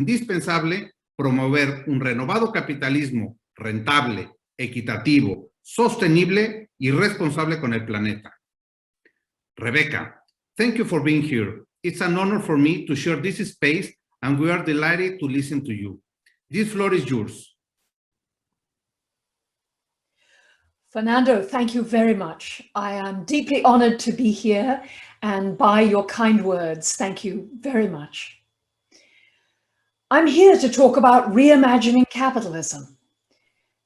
indispensable promover un renovado capitalismo rentable, equitativo, sostenible y responsable con el planeta. Rebecca, thank you for being here. It's an honor for me to share this space, and we are delighted to listen to you. This floor is yours. Fernando, thank you very much. I am deeply honored to be here, and by your kind words, thank you very much. I'm here to talk about reimagining capitalism.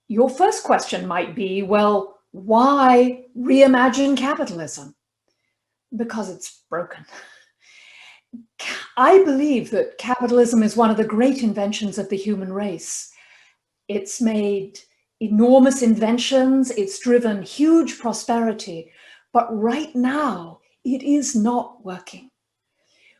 Your first question might be, well, why reimagine capitalism? Because it's broken. I believe that capitalism is one of the great inventions of the human race. It's made enormous inventions, it's driven huge prosperity, but right now it is not working.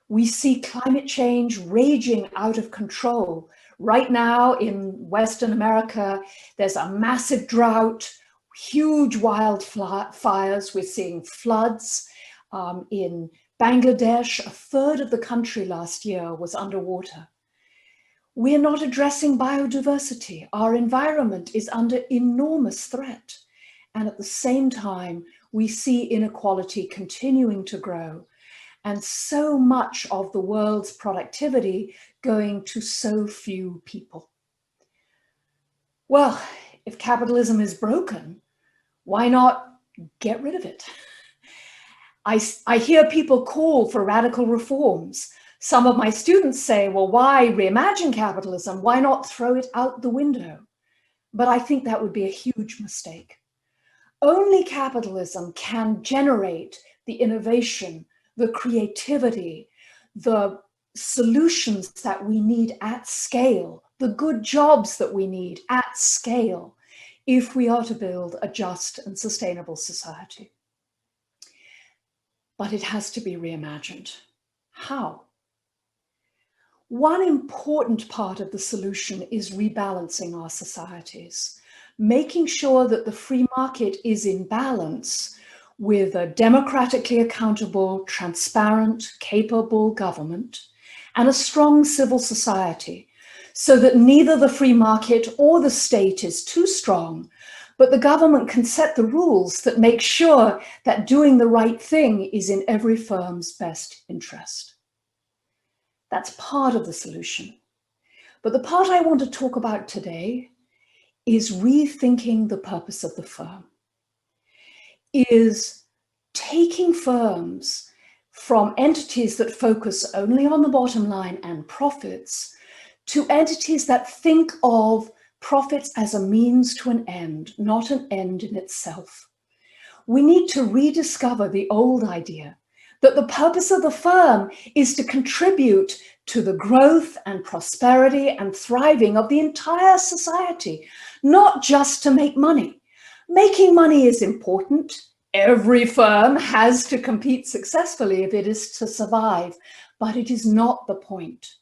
We see climate change raging out of control. Right now in Western America, there's a massive drought, huge wildfires. We're seeing floods. In Bangladesh, a third of the country last year was underwater. We're not addressing biodiversity. Our environment is under enormous threat. And at the same time, we see inequality continuing to grow, and so much of the world's productivity going to so few people. Well, if capitalism is broken, why not get rid of it? I hear people call for radical reforms. Some of my students say, well, why reimagine capitalism? Why not throw it out the window? But I think that would be a huge mistake. Only capitalism can generate the innovation, the creativity, the solutions that we need at scale, the good jobs that we need at scale, if we are to build a just and sustainable society. But it has to be reimagined. How? One important part of the solution is rebalancing our societies, making sure that the free market is in balance with a democratically accountable, transparent, capable government and a strong civil society, so that neither the free market or the state is too strong, but the government can set the rules that make sure that doing the right thing is in every firm's best interest. That's part of the solution. But the part I want to talk about today is rethinking the purpose of the firm, is taking firms from entities that focus only on the bottom line and profits to entities that think of profits as a means to an end, not an end in itself. We need to rediscover the old idea that the purpose of the firm is to contribute to the growth and prosperity and thriving of the entire society, not just to make money. Making money is important. Every firm has to compete successfully if it is to survive, but it is not the point.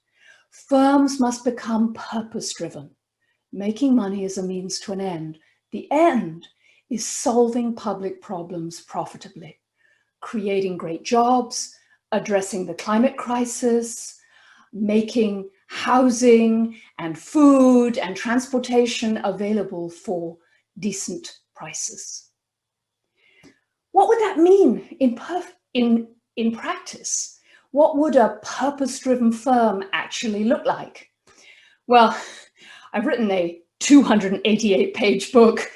Firms must become purpose-driven. Making money is a means to an end. The end is solving public problems profitably, creating great jobs, addressing the climate crisis, making housing and food and transportation available for decent prices. What would that mean in practice? What would a purpose-driven firm actually look like? Well, I've written a 288-page book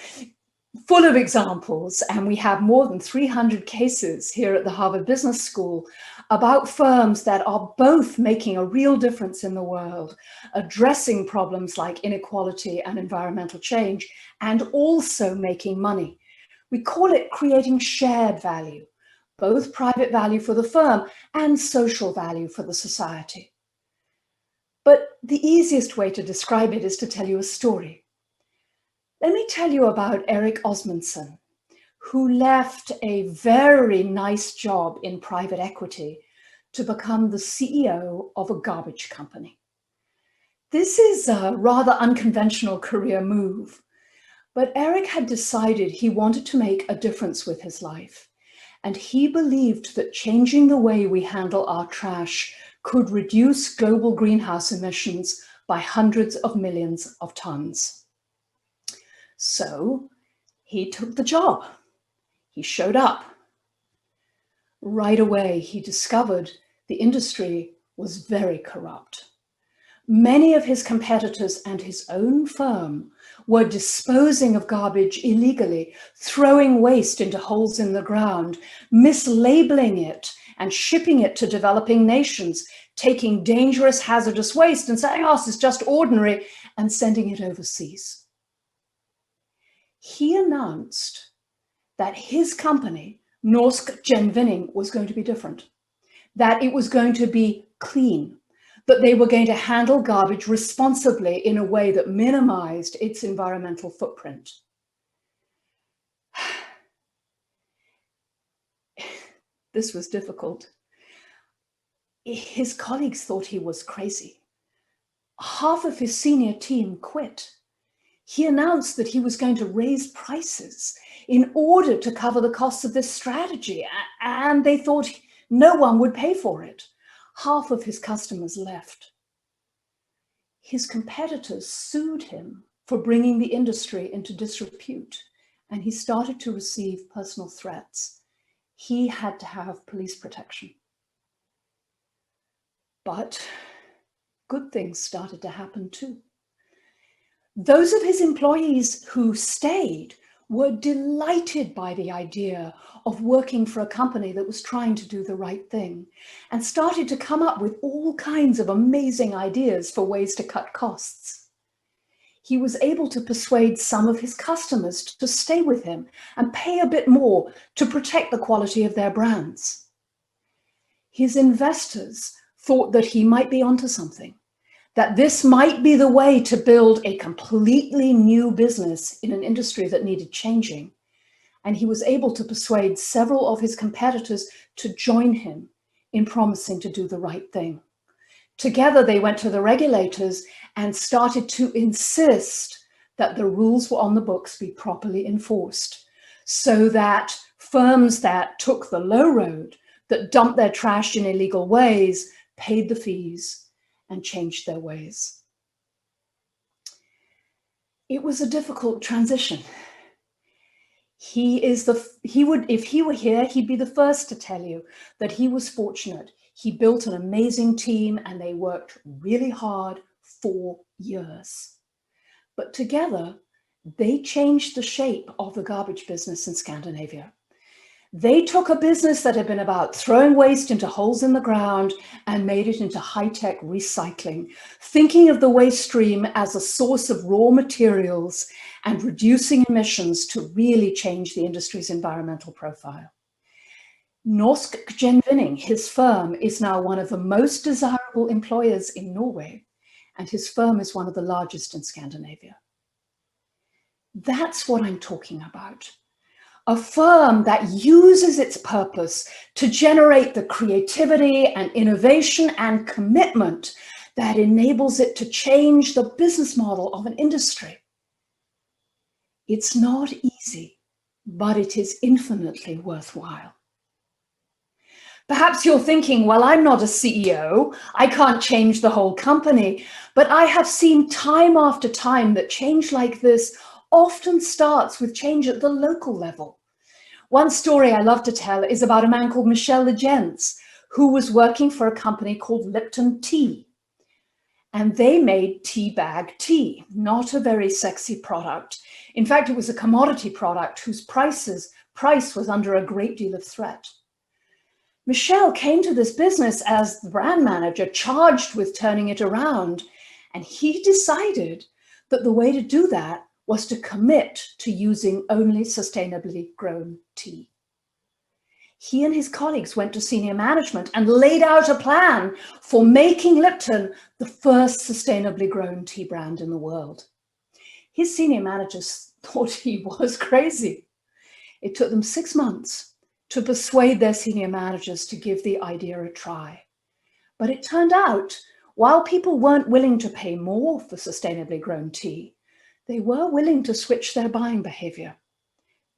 full of examples, and we have more than 300 cases here at the Harvard Business School about firms that are both making a real difference in the world, addressing problems like inequality and environmental change, and also making money. We call it creating shared value, both private value for the firm and social value for the society. But the easiest way to describe it is to tell you a story. Let me tell you about Eric Osmundson, who left a very nice job in private equity to become the CEO of a garbage company. This is a rather unconventional career move, but Eric had decided he wanted to make a difference with his life, and he believed that changing the way we handle our trash could reduce global greenhouse emissions by hundreds of millions of tons. So he took the job. He showed up. Right away, he discovered the industry was very corrupt. Many of his competitors and his own firm were disposing of garbage illegally, throwing waste into holes in the ground, mislabeling it and shipping it to developing nations, taking dangerous, hazardous waste and saying, oh, this is just ordinary, and sending it overseas. He announced that his company, Norsk Gjenvinning, was going to be different, that it was going to be clean, that they were going to handle garbage responsibly in a way that minimized its environmental footprint. This was difficult. His colleagues thought he was crazy. Half of his senior team quit. He announced that he was going to raise prices in order to cover the costs of this strategy, and they thought no one would pay for it. Half of his customers left. His competitors sued him for bringing the industry into disrepute, and he started to receive personal threats. He had to have police protection. But good things started to happen too. Those of his employees who stayed were delighted by the idea of working for a company that was trying to do the right thing and started to come up with all kinds of amazing ideas for ways to cut costs. He was able to persuade some of his customers to stay with him and pay a bit more to protect the quality of their brands. His investors thought that he might be onto something, that this might be the way to build a completely new business in an industry that needed changing. And he was able to persuade several of his competitors to join him in promising to do the right thing. Together, they went to the regulators and started to insist that the rules were on the books be properly enforced, so that firms that took the low road, that dumped their trash in illegal ways, paid the fees and changed their ways. It was a difficult transition. If he were here, he'd be the first to tell you that he was fortunate. He built an amazing team and they worked really hard for years. But together, they changed the shape of the garbage business in Scandinavia. They took a business that had been about throwing waste into holes in the ground and made it into high-tech recycling, thinking of the waste stream as a source of raw materials and reducing emissions to really change the industry's environmental profile. Norsk Gjenvinning, his firm, is now one of the most desirable employers in Norway, and his firm is one of the largest in Scandinavia. That's what I'm talking about. A firm that uses its purpose to generate the creativity and innovation and commitment that enables it to change the business model of an industry. It's not easy, but it is infinitely worthwhile. Perhaps you're thinking, well, I'm not a CEO, I can't change the whole company, but I have seen time after time that change like this often starts with change at the local level. One story I love to tell is about a man called Michel Legends, who was working for a company called Lipton Tea. And they made tea bag tea, not a very sexy product. In fact, it was a commodity product whose price was under a great deal of threat. Michel came to this business as the brand manager charged with turning it around. And he decided that the way to do that was to commit to using only sustainably grown tea. He and his colleagues went to senior management and laid out a plan for making Lipton the first sustainably grown tea brand in the world. His senior managers thought he was crazy. It took them 6 months to persuade their senior managers to give the idea a try. But it turned out, while people weren't willing to pay more for sustainably grown tea, they were willing to switch their buying behavior.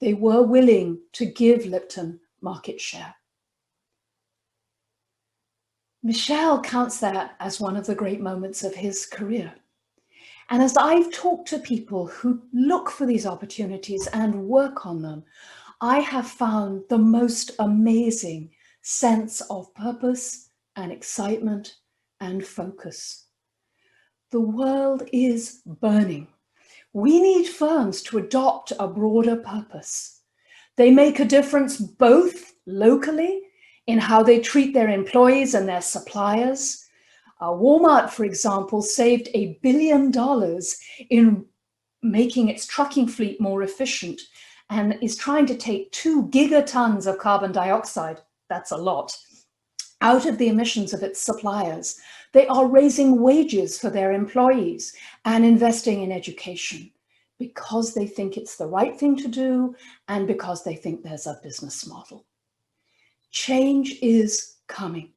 They were willing to give Lipton market share. Michel counts that as one of the great moments of his career. And as I've talked to people who look for these opportunities and work on them, I have found the most amazing sense of purpose and excitement and focus. The world is burning. We need firms to adopt a broader purpose. They make a difference both locally in how they treat their employees and their suppliers. Walmart, for example, saved $1 billion in making its trucking fleet more efficient and is trying to take 2 gigatons of carbon dioxide, that's a lot, out of the emissions of its suppliers. They are raising wages for their employees and investing in education because they think it's the right thing to do and because they think there's a business model. Change is coming.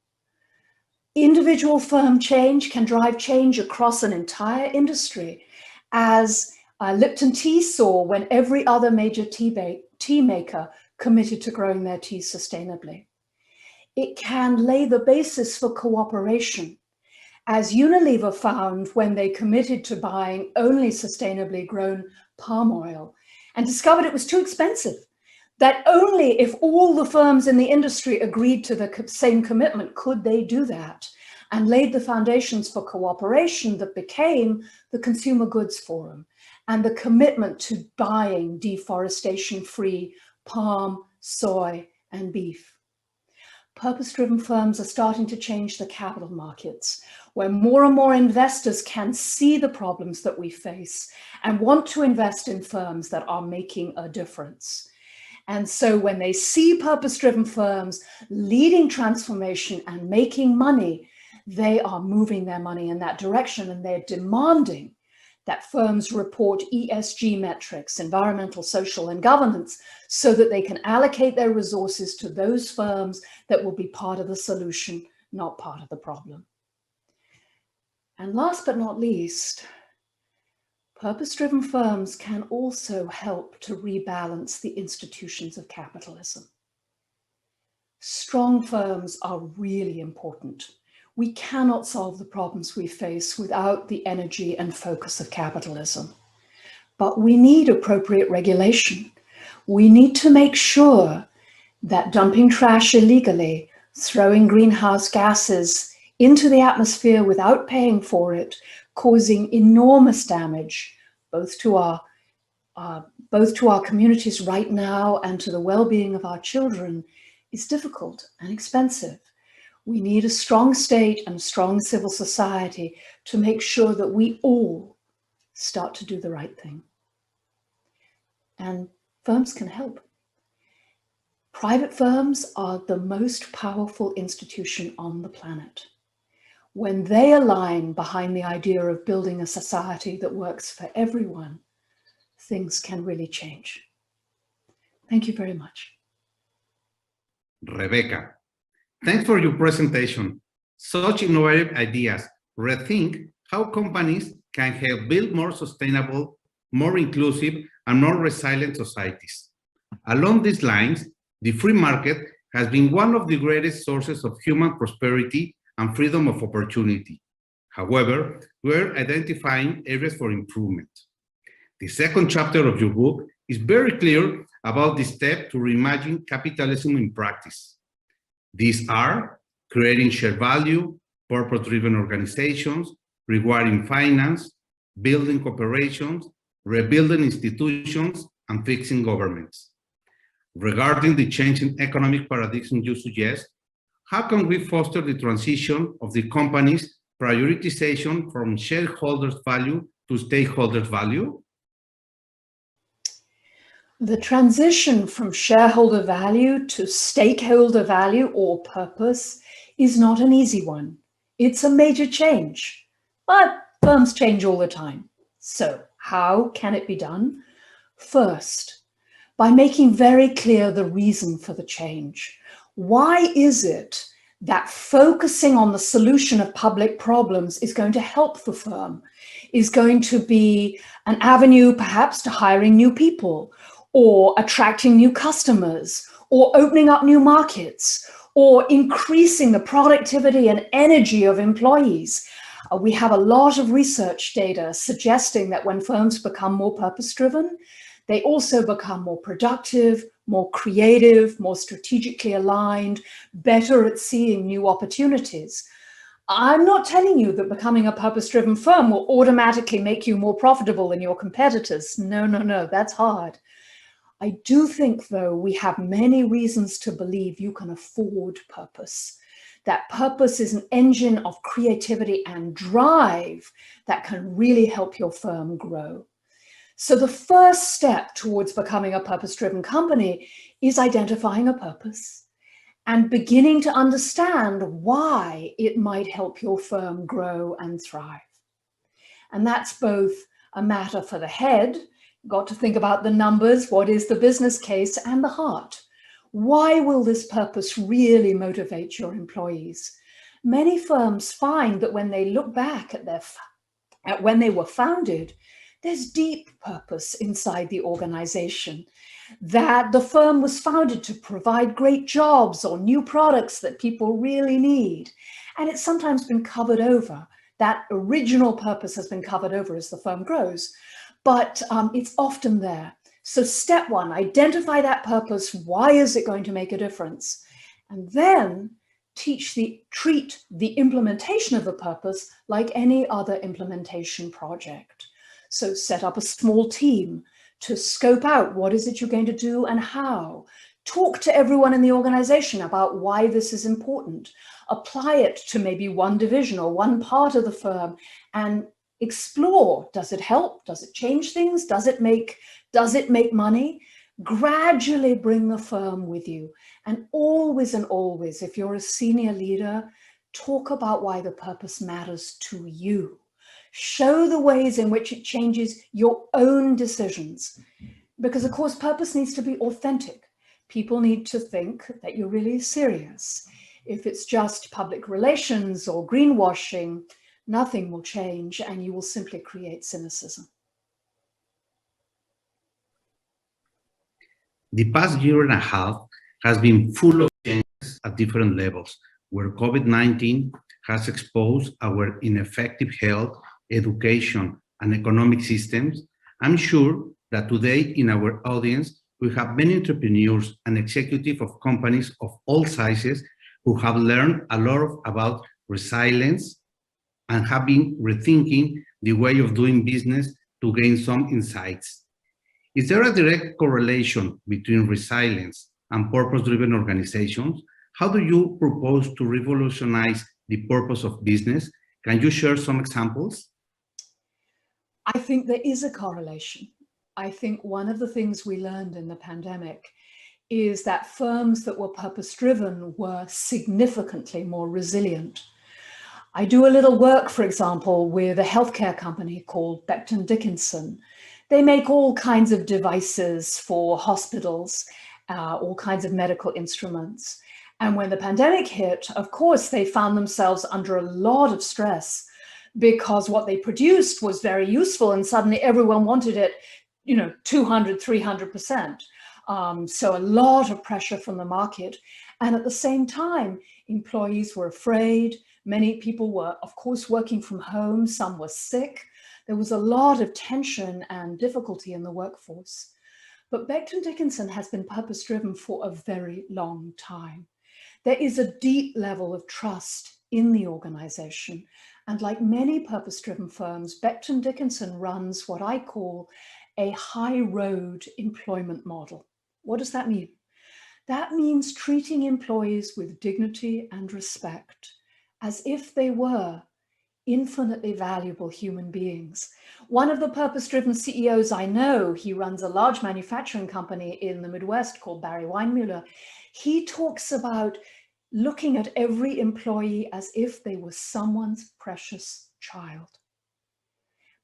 Individual firm change can drive change across an entire industry, as Lipton Tea saw when every other major tea maker committed to growing their tea sustainably. It can lay the basis for cooperation, as Unilever found when they committed to buying only sustainably grown palm oil and discovered it was too expensive, that only if all the firms in the industry agreed to the same commitment could they do that, and laid the foundations for cooperation that became the Consumer Goods Forum and the commitment to buying deforestation-free palm, soy, and beef. Purpose-driven firms are starting to change the capital markets, where more and more investors can see the problems that we face and want to invest in firms that are making a difference. And so when they see purpose-driven firms leading transformation and making money, they are moving their money in that direction, and they're demanding that firms report ESG metrics, environmental, social, and governance, so that they can allocate their resources to those firms that will be part of the solution, not part of the problem. And last but not least, purpose-driven firms can also help to rebalance the institutions of capitalism. Strong firms are really important. We cannot solve the problems we face without the energy and focus of capitalism. But we need appropriate regulation. We need to make sure that dumping trash illegally, throwing greenhouse gases into the atmosphere without paying for it, causing enormous damage, both to our communities right now and to the well-being of our children, is difficult and expensive. We need a strong state and a strong civil society to make sure that we all start to do the right thing. And firms can help. Private firms are the most powerful institution on the planet. When they align behind the idea of building a society that works for everyone, things can really change. Thank you very much. Rebecca, thanks for your presentation. Such innovative ideas rethink how companies can help build more sustainable, more inclusive, and more resilient societies. Along these lines, the free market has been one of the greatest sources of human prosperity and freedom of opportunity. However, we're identifying areas for improvement. The second chapter of your book is very clear about the step to reimagine capitalism in practice. These are creating shared value, purpose-driven organizations, rewarding finance, building corporations, rebuilding institutions, and fixing governments. Regarding the change in economic paradigm you suggest, how can we foster the transition of the company's prioritization from shareholders' value to stakeholders' value? The transition from shareholder value to stakeholder value or purpose is not an easy one. It's a major change, but firms change all the time. So how can it be done? First, by making very clear the reason for the change. Why is it that focusing on the solution of public problems is going to help the firm, is going to be an avenue perhaps to hiring new people, or attracting new customers, or opening up new markets, or increasing the productivity and energy of employees. We have a lot of research data suggesting that when firms become more purpose-driven, they also become more productive, more creative, more strategically aligned, better at seeing new opportunities. I'm not telling you that becoming a purpose-driven firm will automatically make you more profitable than your competitors. No, no, no, that's hard. I do think, though, we have many reasons to believe you can afford purpose. That purpose is an engine of creativity and drive that can really help your firm grow. So the first step towards becoming a purpose-driven company is identifying a purpose and beginning to understand why it might help your firm grow and thrive. And that's both a matter for the head, got to think about the numbers, what is the business case, and the heart. Why will this purpose really motivate your employees? Many firms find that when they look back at when they were founded, there's deep purpose inside the organization, that the firm was founded to provide great jobs or new products that people really need. And it's sometimes been covered over. That original purpose has been covered over as the firm grows, but it's often there. So step one, identify that purpose. Why is it going to make a difference? And then treat the implementation of the purpose like any other implementation project. So set up a small team to scope out what is it you're going to do and how. Talk to everyone in the organization about why this is important. Apply it to maybe one division or one part of the firm and explore. Does it help? Does it change things? Does it make money? Gradually bring the firm with you. And always, if you're a senior leader, talk about why the purpose matters to you. Show the ways in which it changes your own decisions. Because of course, purpose needs to be authentic. People need to think that you're really serious. If it's just public relations or greenwashing, nothing will change and you will simply create cynicism. The past year and a half has been full of changes at different levels, where COVID-19 has exposed our ineffective health, education, and economic systems. I'm sure that today in our audience, we have many entrepreneurs and executives of companies of all sizes who have learned a lot about resilience and have been rethinking the way of doing business to gain some insights. Is there a direct correlation between resilience and purpose-driven organizations? How do you propose to revolutionize the purpose of business? Can you share some examples? I think there is a correlation. I think one of the things we learned in the pandemic is that firms that were purpose-driven were significantly more resilient. I do a little work, for example, with a healthcare company called Becton Dickinson. They make all kinds of devices for hospitals, all kinds of medical instruments. And when the pandemic hit, of course, they found themselves under a lot of stress because what they produced was very useful and suddenly everyone wanted it, 200, 300%. So a lot of pressure from the market. And at the same time, employees were afraid. Many people were, of course, working from home. Some were sick. There was a lot of tension and difficulty in the workforce. But Becton Dickinson has been purpose-driven for a very long time. There is a deep level of trust in the organization. And like many purpose-driven firms, Becton Dickinson runs what I call a high road employment model. What does that mean? That means treating employees with dignity and respect as if they were infinitely valuable human beings. One of the purpose-driven CEOs I know, he runs a large manufacturing company in the Midwest called Barry Weinmuller. He talks about looking at every employee as if they were someone's precious child.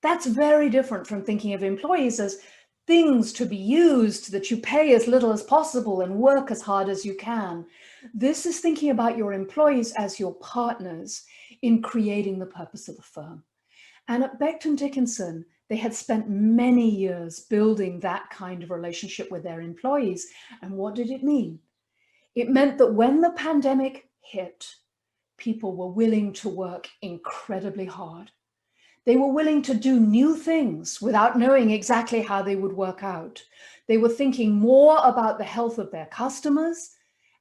That's very different from thinking of employees as things to be used that you pay as little as possible and work as hard as you can. This is thinking about your employees as your partners in creating the purpose of the firm. And at Becton Dickinson, they had spent many years building that kind of relationship with their employees. And what did it mean? It meant that when the pandemic hit, people were willing to work incredibly hard. They were willing to do new things without knowing exactly how they would work out. They were thinking more about the health of their customers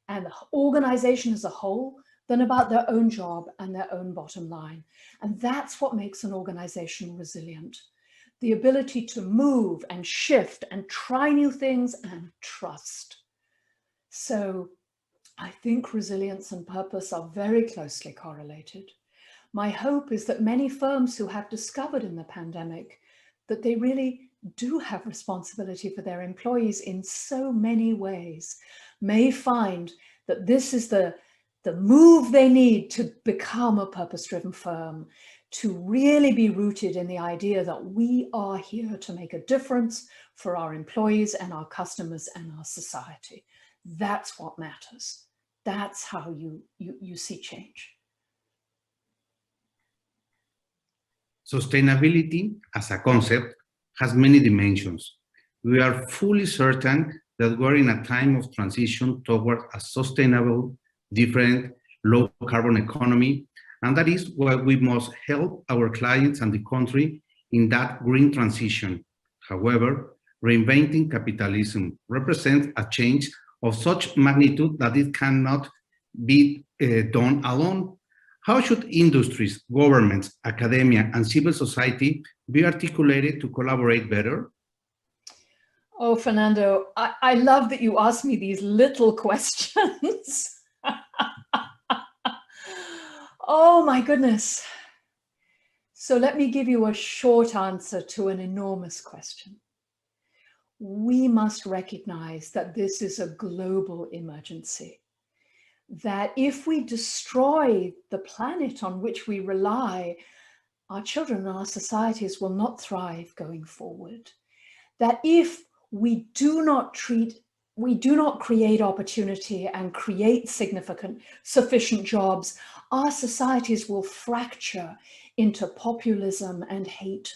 and the organization as a whole than about their own job and their own bottom line. And that's what makes an organization resilient. The ability to move and shift and try new things and trust. So I think resilience and purpose are very closely correlated. My hope is that many firms who have discovered in the pandemic that they really do have responsibility for their employees in so many ways may find that this is the move they need to become a purpose-driven firm, to really be rooted in the idea that we are here to make a difference for our employees and our customers and our society. That's what matters. That's how you see change. Sustainability as a concept has many dimensions. We are fully certain that we're in a time of transition toward a sustainable, different, low-carbon economy, and that is why we must help our clients and the country in that green transition. However, reinventing capitalism represents a change of such magnitude that it cannot be done alone. How should industries, governments, academia, and civil society be articulated to collaborate better? Oh, Fernando, I love that you ask me these little questions. Oh my goodness. So let me give you a short answer to an enormous question. We must recognize that this is a global emergency. That if we destroy the planet on which we rely, our children and our societies will not thrive going forward. That if we do not create opportunity and create sufficient jobs, our societies will fracture into populism and hate.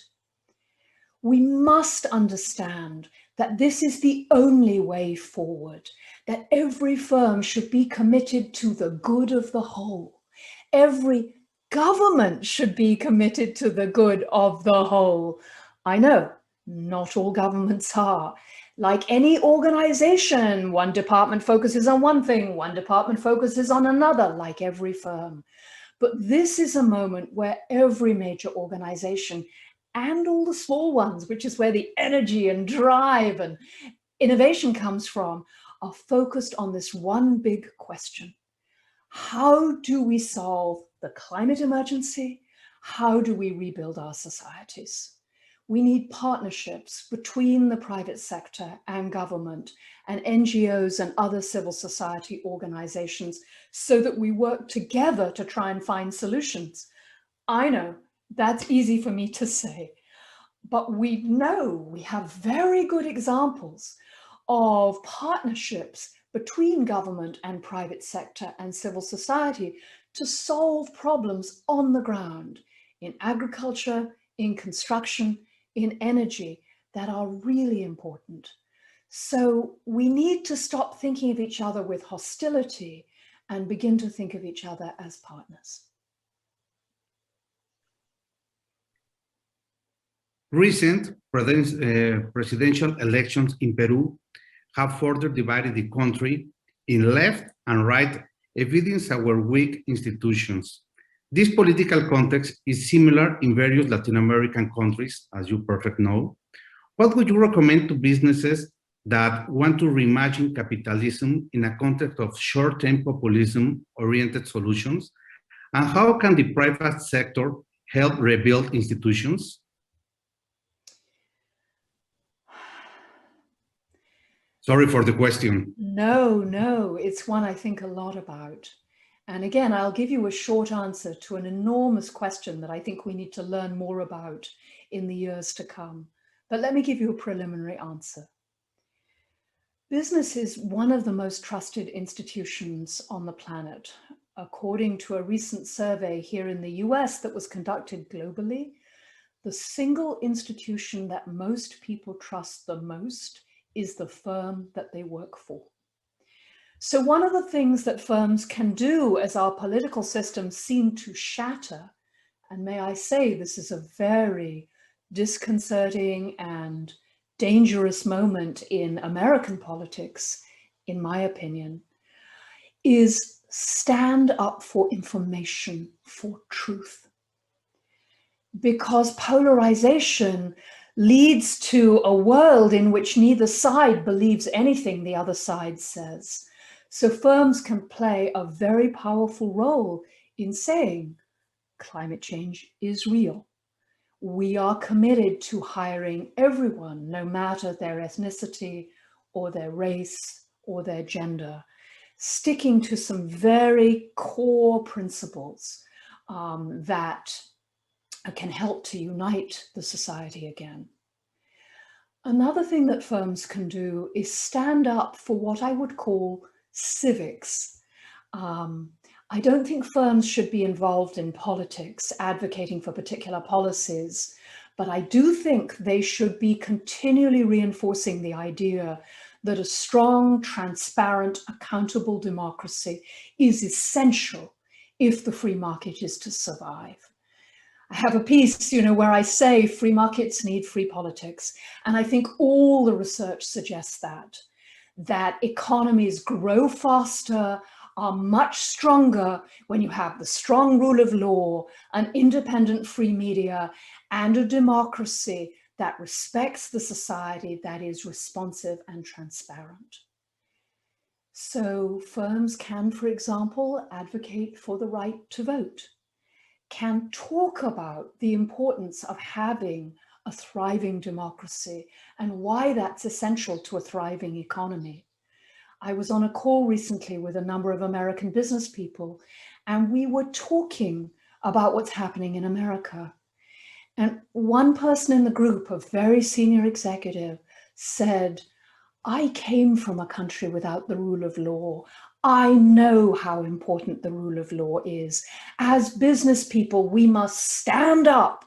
We must understand that this is the only way forward, that every firm should be committed to the good of the whole. Every government should be committed to the good of the whole. I know, not all governments are. Like any organization, one department focuses on one thing, one department focuses on another, like every firm. But this is a moment where every major organization and all the small ones, which is where the energy and drive and innovation comes from, are focused on this one big question. How do we solve the climate emergency? How do we rebuild our societies? We need partnerships between the private sector and government and NGOs and other civil society organizations so that we work together to try and find solutions. I know that's easy for me to say, but we know we have very good examples of partnerships between government and private sector and civil society to solve problems on the ground in agriculture, in construction, in energy that are really important. So we need to stop thinking of each other with hostility and begin to think of each other as partners. Recent presidential elections in Peru have further divided the country in left and right, evidence our weak institutions. This political context is similar in various Latin American countries, as you perfectly know. What would you recommend to businesses that want to reimagine capitalism in a context of short-term populism-oriented solutions? And how can the private sector help rebuild institutions? Sorry for the question. No, it's one I think a lot about. And again, I'll give you a short answer to an enormous question that I think we need to learn more about in the years to come. But let me give you a preliminary answer. Business is one of the most trusted institutions on the planet. According to a recent survey here in the US that was conducted globally, the single institution that most people trust the most is the firm that they work for. So one of the things that firms can do as our political systems seem to shatter, and may I say this is a very disconcerting and dangerous moment in American politics, in my opinion, is stand up for information, for truth. Because polarization leads to a world in which neither side believes anything the other side says. So firms can play a very powerful role in saying climate change is real. We are committed to hiring everyone, no matter their ethnicity or their race or their gender, sticking to some very core principles that can help to unite the society again. Another thing that firms can do is stand up for what I would call civics. I don't think firms should be involved in politics, advocating for particular policies, but I do think they should be continually reinforcing the idea that a strong, transparent, accountable democracy is essential if the free market is to survive. I have a piece, where I say free markets need free politics. And I think all the research suggests that economies grow faster, are much stronger when you have the strong rule of law, an independent free media, and a democracy that respects the society, that is responsive and transparent. So firms can, for example, advocate for the right to vote, can talk about the importance of having a thriving democracy and why that's essential to a thriving economy. I was on a call recently with a number of American business people, and we were talking about what's happening in America. And one person in the group, a very senior executive, said, I came from a country without the rule of law. I know how important the rule of law is. As business people, we must stand up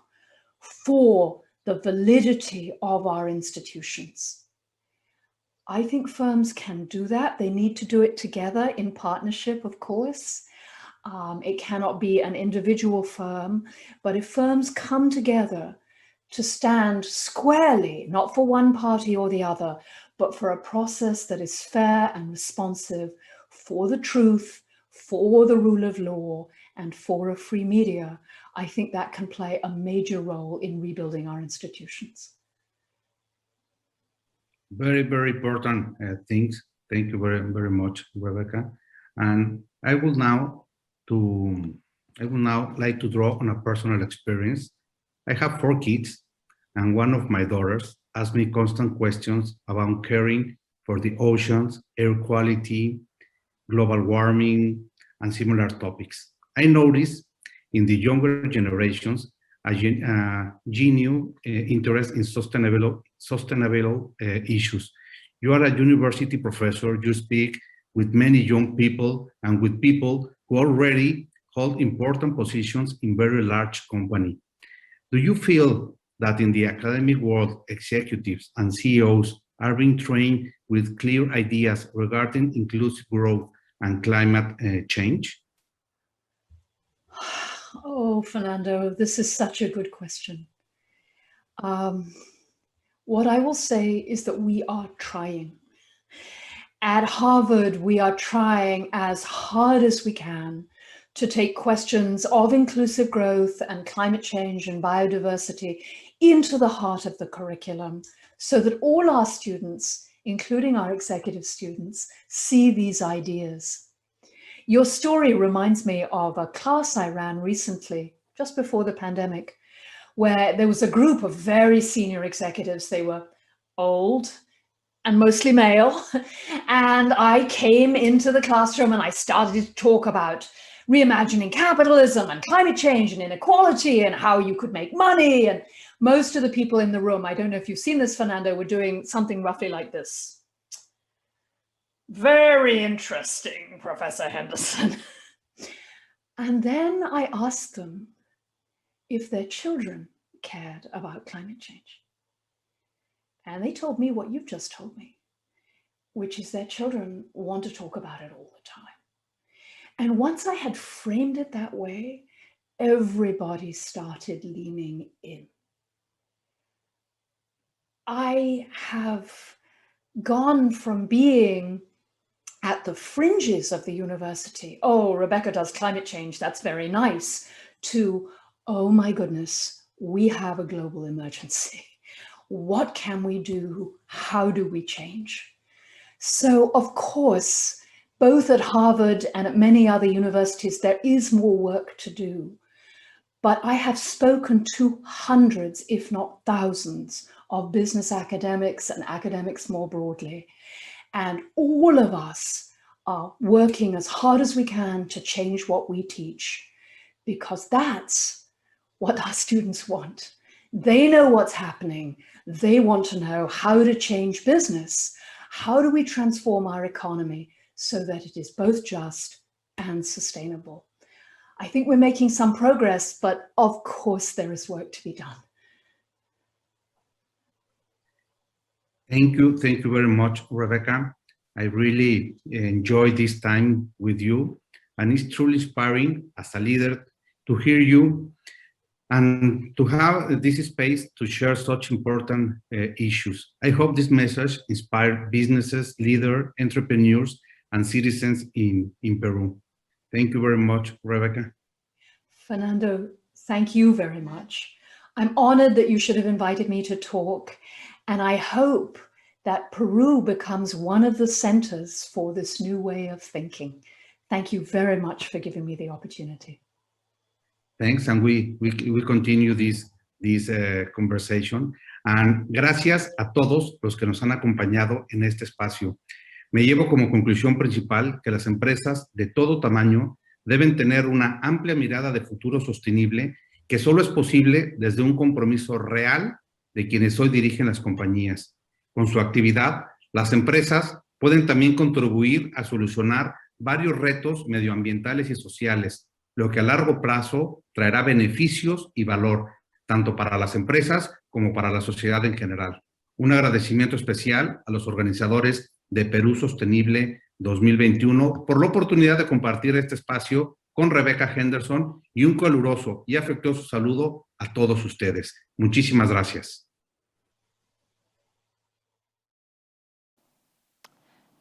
for the validity of our institutions. I think firms can do that. They need to do it together in partnership, of course. It cannot be an individual firm, but if firms come together to stand squarely, not for one party or the other, but for a process that is fair and responsive for the truth, for the rule of law, and for a free media, I think that can play a major role in rebuilding our institutions. Very, very important things. Thank you very, very much, Rebecca. And I would now like to draw on a personal experience. I have 4 kids, and one of my daughters asks me constant questions about caring for the oceans, air quality, global warming, and similar topics. I notice in the younger generations a genuine interest in sustainable issues. You are a university professor, you speak with many young people and with people who already hold important positions in very large companies. Do you feel that in the academic world, executives and CEOs are being trained with clear ideas regarding inclusive growth and climate change? Oh, Fernando, this is such a good question. What I will say is that we are trying. At Harvard, we are trying as hard as we can to take questions of inclusive growth and climate change and biodiversity into the heart of the curriculum so that all our students, including our executive students, see these ideas. Your story reminds me of a class I ran recently, just before the pandemic, where there was a group of very senior executives. They were old and mostly male. And I came into the classroom and I started to talk about reimagining capitalism and climate change and inequality and how you could make money. And most of the people in the room, I don't know if you've seen this, Fernando, were doing something roughly like this. Very interesting, Professor Henderson. And then I asked them if their children cared about climate change. And they told me what you've just told me. which is their children want to talk about it all the time. And once I had framed it that way, everybody started leaning in. I have gone from being at the fringes of the university, oh, Rebecca does climate change, that's very nice, to, oh my goodness, we have a global emergency. What can we do? How do we change? So, of course, both at Harvard and at many other universities, there is more work to do. But I have spoken to hundreds, if not thousands, of business academics and academics more broadly. And all of us are working as hard as we can to change what we teach, because that's what our students want. They know what's happening. They want to know how to change business. How do we transform our economy so that it is both just and sustainable? I think we're making some progress, but of course there is work to be done. Thank you very much, Rebecca. I really enjoy this time with you, and it's truly inspiring as a leader to hear you and to have this space to share such important issues. I hope this message inspires businesses, leaders, entrepreneurs, and citizens in Peru. Thank you very much, Rebecca. Fernando, thank you very much. I'm honored that you should have invited me to talk, and I hope that Peru becomes one of the centers for this new way of thinking. Thank you very much for giving me the opportunity. Thanks, and we continue this conversation. And gracias a todos los que nos han acompañado en este espacio. Me llevo como conclusión principal que las empresas de todo tamaño deben tener una amplia mirada de futuro sostenible que solo es posible desde un compromiso real de quienes hoy dirigen las compañías. Con su actividad, las empresas pueden también contribuir a solucionar varios retos medioambientales y sociales, lo que a largo plazo traerá beneficios y valor, tanto para las empresas como para la sociedad en general. Un agradecimiento especial a los organizadores de Perú Sostenible 2021 por la oportunidad de compartir este espacio con Rebecca Henderson y un caluroso y afectuoso saludo a todos ustedes. Muchísimas gracias.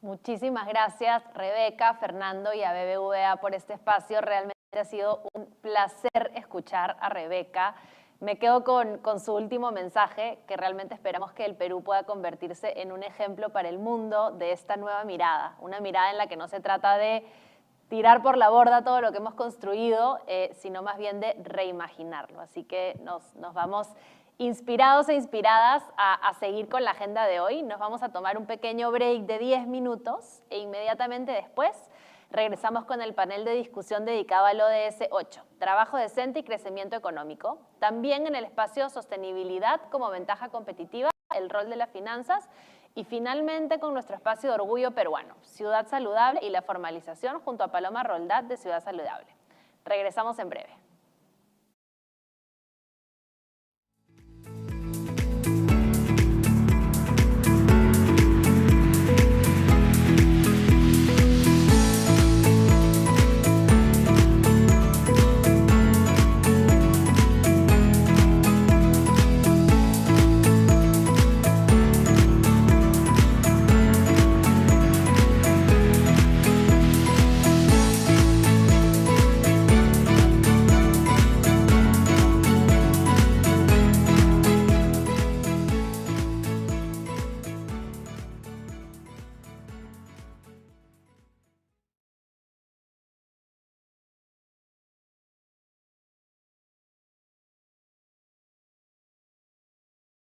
Muchísimas gracias, Rebecca, Fernando y a BBVA por este espacio. Realmente ha sido un placer escuchar a Rebecca. Me quedo con su último mensaje, que realmente esperamos que el Perú pueda convertirse en un ejemplo para el mundo de esta nueva mirada. Una mirada en la que no se trata de tirar por la borda todo lo que hemos construido, sino más bien de reimaginarlo. Así que nos vamos inspirados e inspiradas a seguir con la agenda de hoy. Nos vamos a tomar un pequeño break de 10 minutos e inmediatamente después regresamos con el panel de discusión dedicado al ODS 8, trabajo decente y crecimiento económico. También en el espacio sostenibilidad como ventaja competitiva, el rol de las finanzas. Y finalmente con nuestro espacio de orgullo peruano, Ciudad Saludable y la formalización junto a Paloma Roldán de Ciudad Saludable. Regresamos en breve.